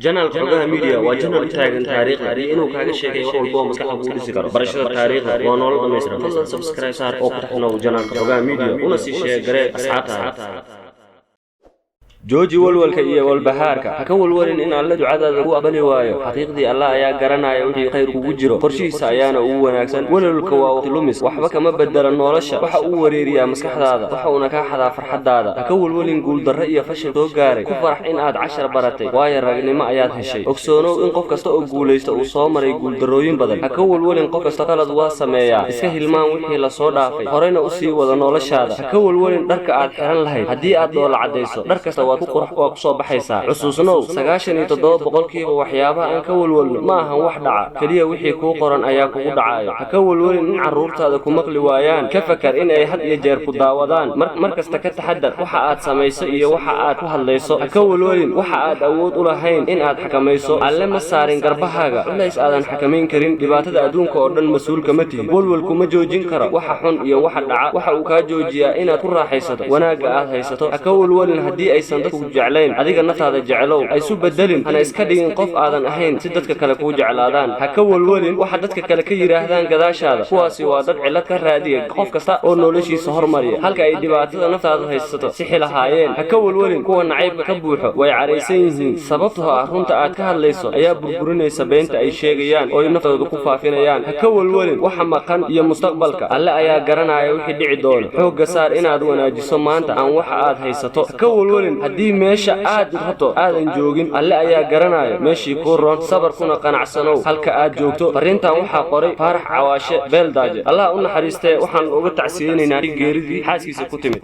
جنال xogaha media waa janal taagan taariikh inuu kaaga sheegayo wax walba oo maskaxda ku dhisi karo barashada taariikhda waa nolol dhameystiran fadlan subscribe saar oo ku taxnow janalka xogaha media una sii sheegare asxaabtaada jooji walwalka iyo walbahaarka haka walwalin in alla ducadaada ku aqbali waayo xaqiiqdii alla ayaa garanaya wixii khayr kugu jiro qorshihiisa ayaana ugu wanaagsan walwalka waa waqti lumis waxba kama bedela nolosha waxa uu wareeriyaa maskaxdaada waxa uu ka xadaa farxadaada haka walwalin guul darro iyo fashil soo gaaray ku farax in aad cashar baratay waayo ragnimo ayaad heshay ogsoonow in qof kasta oo guulaysta uu soo maray guul darrooyin badan haka walwalin qof kasta qalad waa sameeyaa iska hilmaan wixii la soo dhaafay horena u sii wada noloshaada haka walwalin dharka aad xiran lahayd haddii aad doola cadayso dhar kasta qurux oo ku soo baxaysa xusuusnow 97% waxyaabaha aan ka walwalno ma ahan wax dhaca kaliya wixii ku qoran ayaa kugu dhacayo ha ka walwalin in caruurtaada ku maqli waayaan ka fakar in ay had iyo jeer ku daawadaan markasta ka taxadar waxa aad samayso iyo waxa aad ku hadlayso ha ka walwalin waxa aad awood u lahayn in aad xakamayso alle ma saarin garbahaaga culays aadan xakamayn karin dhibaatada adduunka oo dhan mas'uulka ma tihin walwalku ma joojin karo waxa xun iyo waxa dhaca waxa uu ka joojiyaa inaad ku raaxaysato wanaaga aad haysato ha ka walwalin haddii aysan dadku jeclayn adiga naftaada jeclow ay su bedelin hana iska dhigin qof aadan ahayn si dadka kale ku jeclaadaan ha ka walwalin waxa dadka kale ka yiraahdaan gadaashaada kuwaasi waa dad cilad ka raadiya qof kasta oo noloshiisa hormariya halka ay dhibaatada naftaada haysato si xilahaayeen ha ka walwalin kuwa nacaybka ka buuxo way careysan yihiin sababtoo ah runta aad ka hadlayso ayaa burburinaysa beenta ay sheegayaan oo naftooda ku faafinayaan ha ka walwalin waxa maqan iyo mustaqbalka alle ayaa garanaya wixii dhici doona xoogga saar inaad wanaajiso maanta aan waxa aad haysato ha ka walwalin haddii meesha aad rabto aadan joogin alle ayaa garanaya meeshii ku roon sabarkuna qanacsanow halka aad joogto farintan waxa qoray Faarax Cawaashe Beeldaaje Allah u naxariistay waxaan uga tacsiyeenaynaa geeridii xaaskiisa ku timid